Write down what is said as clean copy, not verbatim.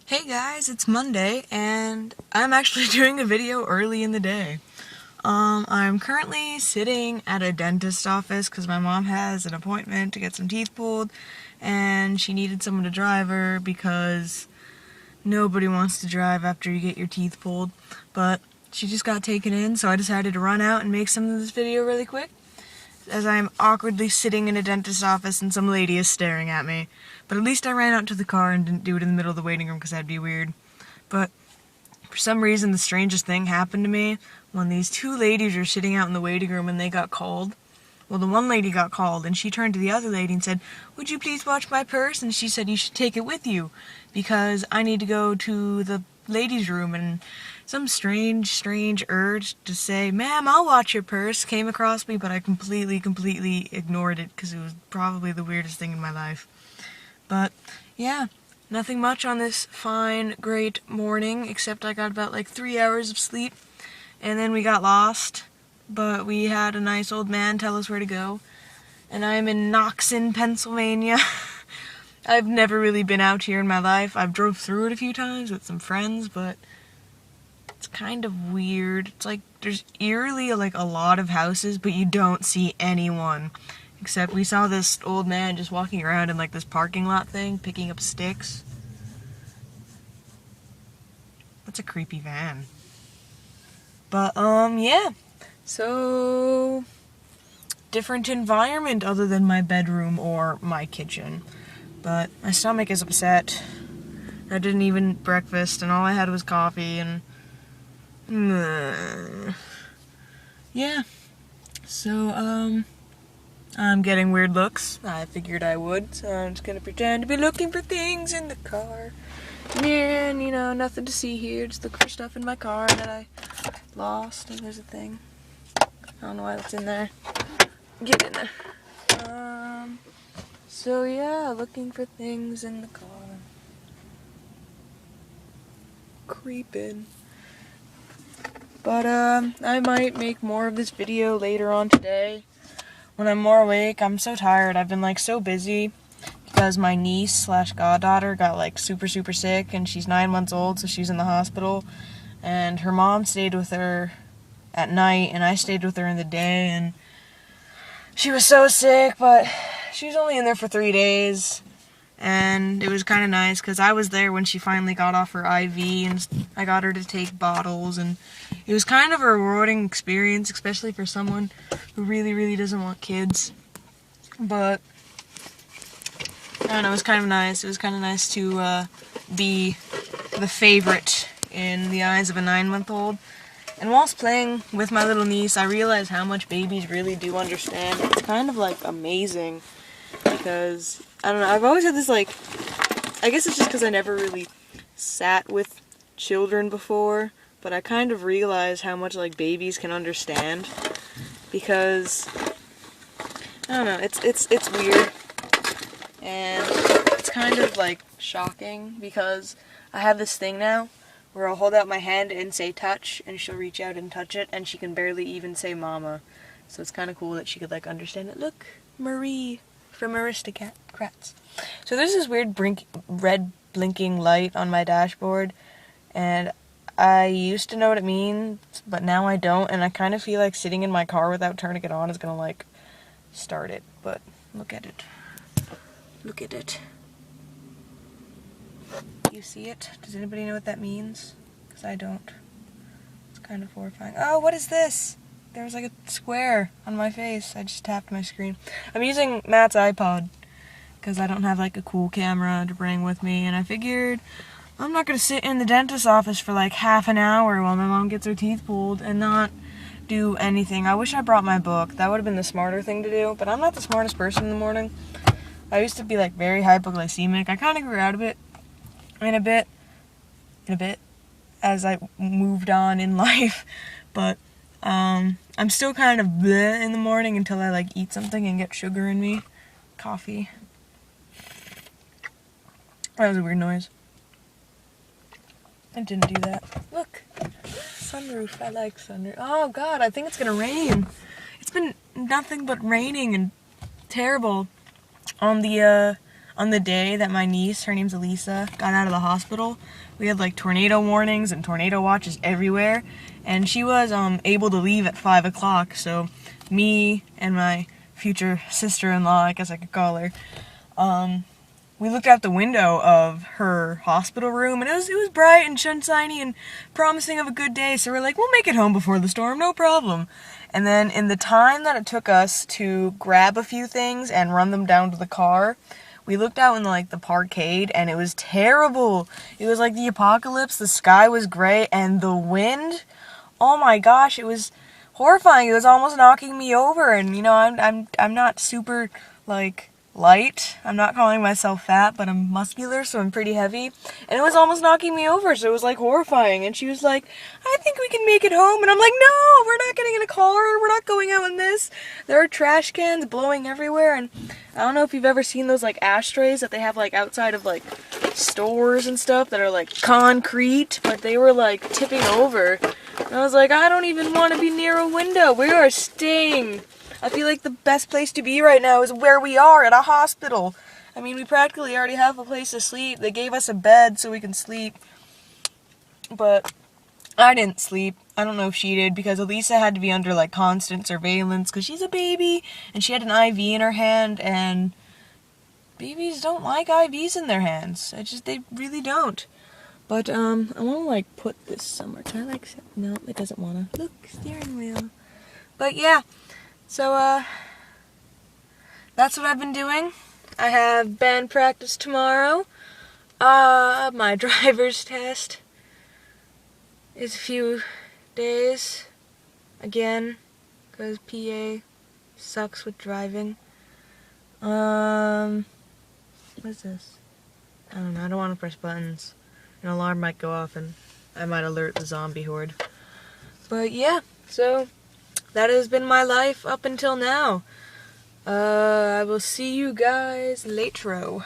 Hey guys, it's Monday, and I'm actually doing a video early in the day. I'm currently sitting at a dentist office because my mom has an appointment to get some teeth pulled, and she needed someone to drive her because nobody wants to drive after you get your teeth pulled. But she just got taken in, so I decided to run out and make some of this video really quick, as I'm awkwardly sitting in a dentist's office and some lady is staring at me. But at least I ran out to the car and didn't do it in the middle of the waiting room because that'd be weird. But for some reason, the strangest thing happened to me when these two ladies were sitting out in the waiting room and they got called. Well, the one lady got called and she turned to the other lady and said, "Would you please watch my purse?" And she said, "You should take it with you because I need to go to the ladies' room." And some strange urge to say, "Ma'am, I'll watch your purse," came across me, but I completely ignored it because it was probably the weirdest thing in my life. But yeah, nothing much on this fine, great morning, except I got about like 3 hours of sleep, and then we got lost, but we had a nice old man tell us where to go, and I'm in Knoxon, Pennsylvania. I've never really been out here in my life. I've drove through it a few times with some friends, but it's kind of weird. It's like there's eerily like a lot of houses, but you don't see anyone. Except we saw this old man just walking around in like this parking lot thing, picking up sticks. That's a creepy van. But, yeah. So, different environment other than my bedroom or my kitchen. But my stomach is upset. I didn't even eat breakfast and all I had was coffee and... yeah. So, I'm getting weird looks. I figured I would, so I'm just gonna pretend to be looking for things in the car. And, you know, nothing to see here. Just look for stuff in my car that I lost. And there's a thing. I don't know why that's in there. Get in there. So yeah, looking for things in the car. Creeping. But, I might make more of this video later on today. When I'm more awake. I'm so tired. I've been like so busy because my niece / goddaughter got like super sick and she's 9 months old, so she's in the hospital, and her mom stayed with her at night and I stayed with her in the day, and she was so sick, but she was only in there for 3 days, and it was kind of nice because I was there when she finally got off her IV and I got her to take bottles, and it was kind of a rewarding experience, especially for someone who really doesn't want kids. But I don't know, it was kind of nice. It was kind of nice to be the favorite in the eyes of a 9-month-old. And whilst playing with my little niece, I realized how much babies really do understand. It's kind of like amazing because, I don't know, I've always had this like, I guess it's just because I never really sat with children before, but I kind of realize how much like babies can understand because, I don't know, it's weird, and it's kind of like shocking because I have this thing now where I'll hold out my hand and say touch, and she'll reach out and touch it, and she can barely even say mama, so it's kind of cool that she could like understand it. Look, Marie from Aristocrats. So there's this weird red blinking light on my dashboard, and I used to know what it means, but now I don't, and I kind of feel like sitting in my car without turning it on is gonna, like, start it, but look at it. Look at it. You see it? Does anybody know what that means? Because I don't. It's kind of horrifying. Oh, what is this? There was, like, a square on my face. I just tapped my screen. I'm using Matt's iPod, because I don't have, like, a cool camera to bring with me, and I figured I'm not going to sit in the dentist's office for like half an hour while my mom gets her teeth pulled and not do anything. I wish I brought my book. That would have been the smarter thing to do, but I'm not the smartest person in the morning. I used to be like very hypoglycemic. I kind of grew out of it in a bit as I moved on in life, but I'm still kind of bleh in the morning until I like eat something and get sugar in me. Coffee. That was a weird noise. I didn't do that. Look, sunroof. I like sunroof. Oh God, I think it's gonna rain. It's been nothing but raining and terrible on the on the day that my niece, her name's Elisa, got out of the hospital, we had like tornado warnings and tornado watches everywhere, and she was able to leave at 5 o'clock, so me and my future sister-in-law, I guess I could call her, we looked out the window of her hospital room, and it was bright and sunshiny and promising of a good day, so we're like, we'll make it home before the storm, no problem. And then in the time that it took us to grab a few things and run them down to the car, we looked out in like the parkade, and it was terrible. It was like the apocalypse, the sky was gray, and the wind, oh my gosh, it was horrifying. It was almost knocking me over, and you know, I'm not super like light. I'm not calling myself fat, but I'm muscular, so I'm pretty heavy. And it was almost knocking me over, so it was like horrifying. And she was like, I think we can make it home. And I'm like, no, we're not getting in a car. We're not going out in this. There are trash cans blowing everywhere. And I don't know if you've ever seen those like ashtrays that they have like outside of like stores and stuff that are like concrete, but they were like tipping over. And I was like, I don't even want to be near a window. We are staying. I feel like the best place to be right now is where we are, at a hospital. I mean, we practically already have a place to sleep. They gave us a bed so we can sleep. But I didn't sleep. I don't know if she did, because Elisa had to be under like constant surveillance because she's a baby and she had an IV in her hand, and babies don't like IVs in their hands. They really don't. But I want to like put this somewhere. Can I like, no, it doesn't want to. Look, steering wheel. But yeah. So, that's what I've been doing. I have band practice tomorrow. My driver's test is a few days, again, because PA sucks with driving. What is this? I don't know, I don't want to press buttons. An alarm might go off and I might alert the zombie horde. But yeah, so that has been my life up until now. I will see you guys later.